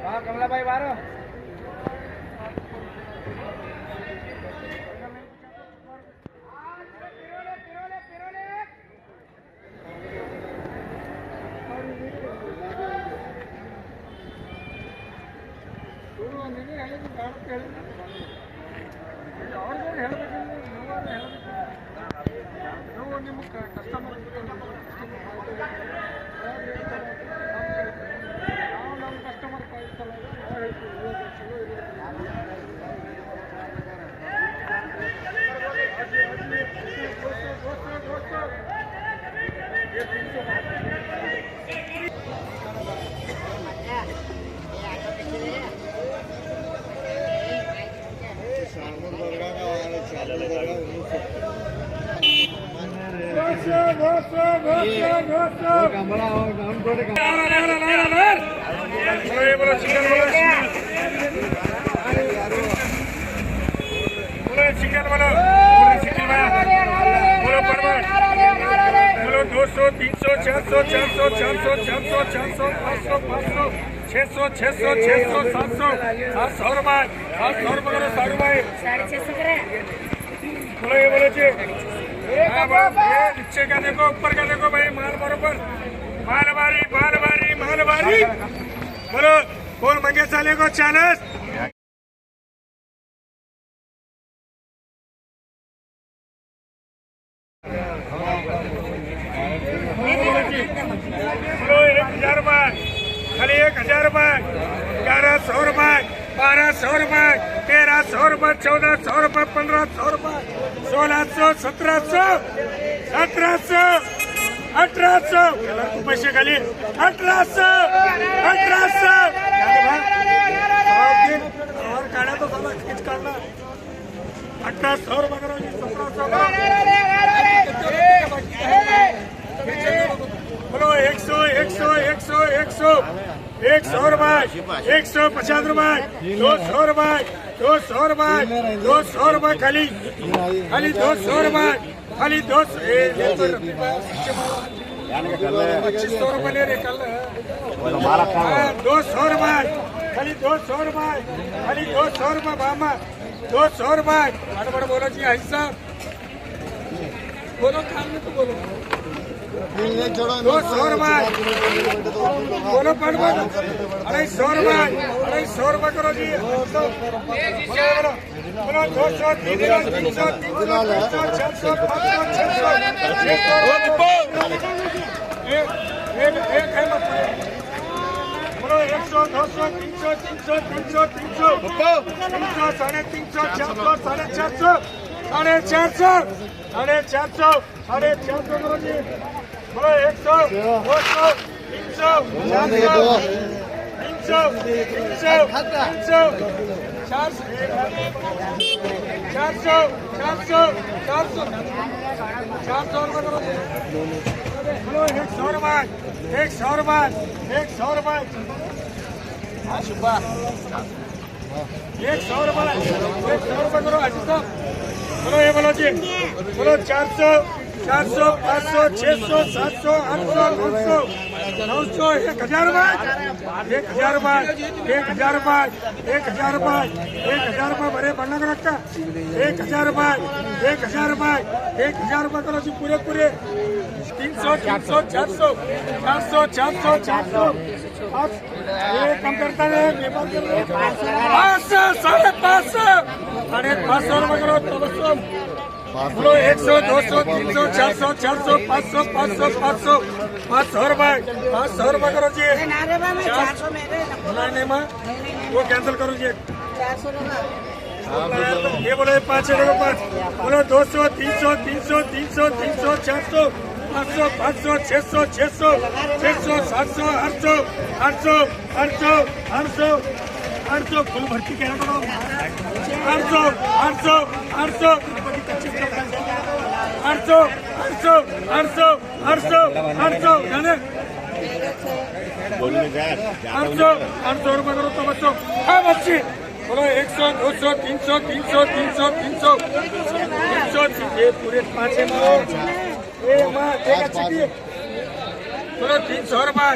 हाँ कमला भाई बारो ಕಸ್ಟಮರ್ चिकन बोलो 200 300 400 400 400 400 400 500 500 600 600 600 700 700 रुपये 700 रुपये करो 100 रुपये 650 करे बोलो ये बोलो जी नीचे का देखो ऊपर का देखो भाई माल बरोबर मालवारी मालवारी मालवारी बोलो कौन मंगे साले को 40 1000 रुपये खाली 1000 रुपये 1100 रुपये 1200 रुपये 1300 रुपये 1400 रुपये 1500 रुपये 1600 1700 1700 1800 पैसे खाली 1800 1800 और काढ़ा तो साला खींच काढ़ना 1800 रुपये करो 1700 बोलो 100 100 100 100 100 रुपये 150 रुपये 200 रुपये 200 रुपये 200 रुपये खाली खाली 200 रुपये खाली 200 2500 रुपये ले रहे कल 200 रुपये खाली 200 रुपये खाली 200 रुपये मामा 200 रुपये बड़ा बोलो जी ऐसा बोलो खाने तो बोलो 200 रुपये बोलो पढ़ बोलो 250 रुपये 250 रुपये करो जी बोलो 200 300 300 400 एक है मत बोलो 100 200 300 300 300 300 300 साढ़े 300 400 साढ़े 400 साढ़े 400 साढ़े 400 करो जी बोलो 100 200 300 400 300 रुपये करो बोलो 100 रुपये 100 रुपये 100 रुपये 100 रुपये करो अजीत साहब बोलो ये बोलो जी बोलो 400 400 500 600 700 800 900 900 1000 रुपये 1000 रुपये 1000 रुपये 1000 रुपये 1000 रुपये बड़े बनना का रखा 1000 रुपये 1000 रुपये 1000 रुपये करो जी पूरे पूरे 300 400 400 400 400 400 ये कम करता है 500 550 रुपये करो तो बोलो 100 200 300 400 400 500 500 500 500 रुपये 500 रुपये करो जी नहीं माँ वो कैंसिल करो जी ये बोलो 5 बोलो 200 300 300 300 300 400 500 500 600 600 600 700 800 800 800 800 800 फुल भर्ती क्या करो 800 800 800 800 800 800 800 800 जाने 800 800 रुपये करो तो बच्चों हाँ बच्ची बोलो 100 200 300 300 300 300 300 ये पूरे 5 माँ बोलो 300 रुपये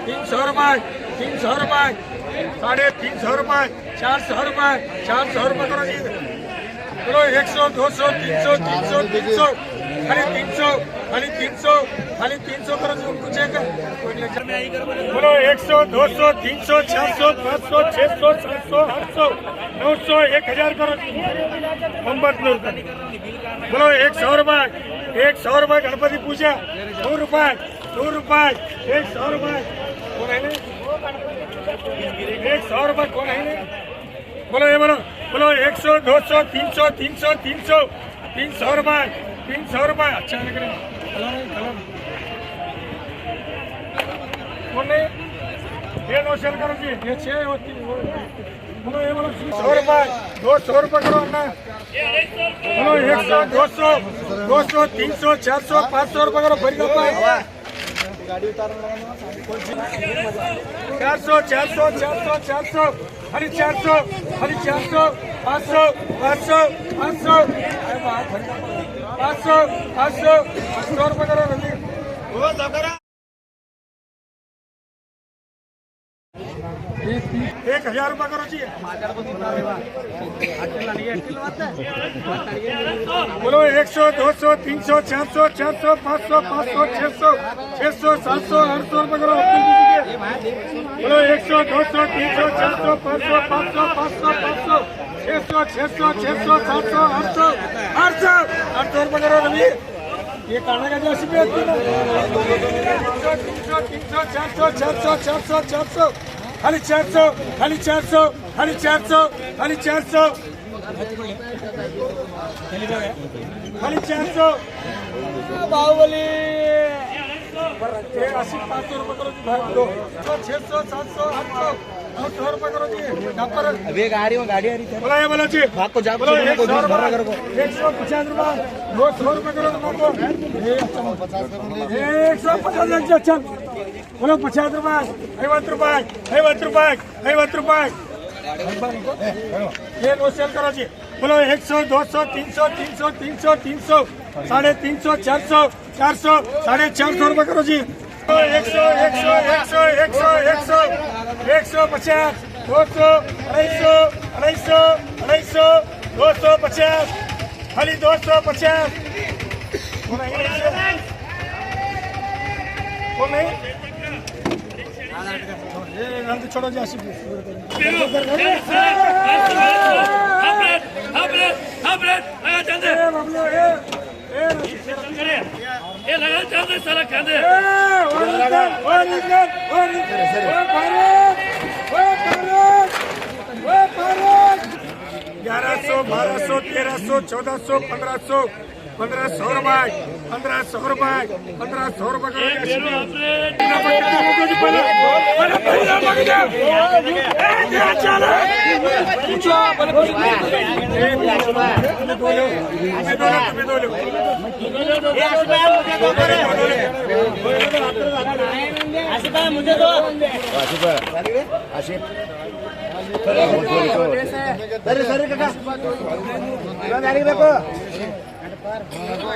300 रुपये 300 रुपये ₹350 ₹400 करो जी। बोलो 100 200 300 300 300 खाली 300 करो जी। उनको चेक बोलो 100 200 300 400 500 600 700 800 900 1000 करो जी। 900 रुपये बोलो ₹100 गणपति पूजा ₹100 ₹100 कौन है ₹100 कौन है बोलो ये बोलो 100 200 300 300 300 ₹300 अच्छा लग रहा है कौन नहीं ये नो शेयर करो जी। ये 6 होती बोलो ये बोलो ₹100 ₹200 करो ना बोलो 100 200 200 300 400 500 रुपये करो भरी 400 400 400 400 खाली 400 500 500 500 रुपये करो रवि 1000 रुपये करो जी। बोलो 100 200 300 400 400 500 500 600 600 700 800 रुपये करो। बोलो 100 200 300 400 500 500 500 500 600 600 600 700 800 800 रुपये करो रवि। ये काना का जैसी भी होती है 300 400 400 400 400 खाली 400 खाली 400 खाली 400 खाली 400 खाली 400 बाहुबली 80 500 रुपये करो जी भाई दो 600 700 800 900 रुपये करो जी। अभी गाड़ी आ रही है बोला ये बोलो जी भाग को जा बोलो 150 रुपये 200 रुपये करो तुमको 150 अच्छा बोलो 50 रुपये 50 रुपये ये नो सेल करो जी। बोलो 100 200 300 300 300 300 350 400 400 450 रुपये करो जी। 100 150 200 250 250 खाली 250 नहीं छोड़ो जी 80 1100 1200 1300 1400 1500 ₹1500 मुझे दो आशिफ सर काका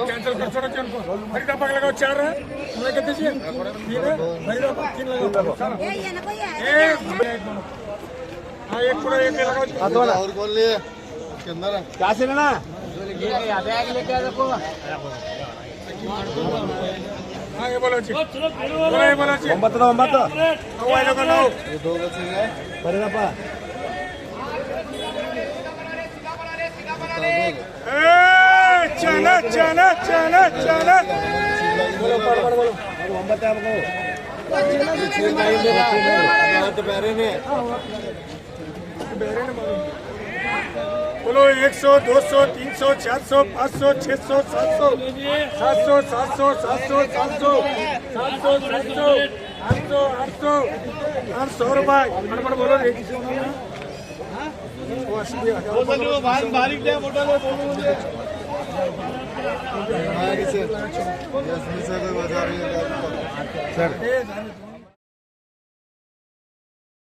कैंसिल कर छोड़ो उनको भरी दफा लगाओ 4 है मैं कहते जी 3 है भरी दफा 3 लगाओ हाँ एक पूरा एक लगाओ और बोल लिए के अंदर क्या से लेना हाँ ये बोलो जी ये बोलो जी 9 ये 2 बचेंगे भरी दफा चना बोलो बोलो 9 आपको बोलो 100 200 300 400 500 600 700 700 700 700 700 800 रुपये फटाफट बोलो बारीक दे मोटा दे कोई बजा रही है सर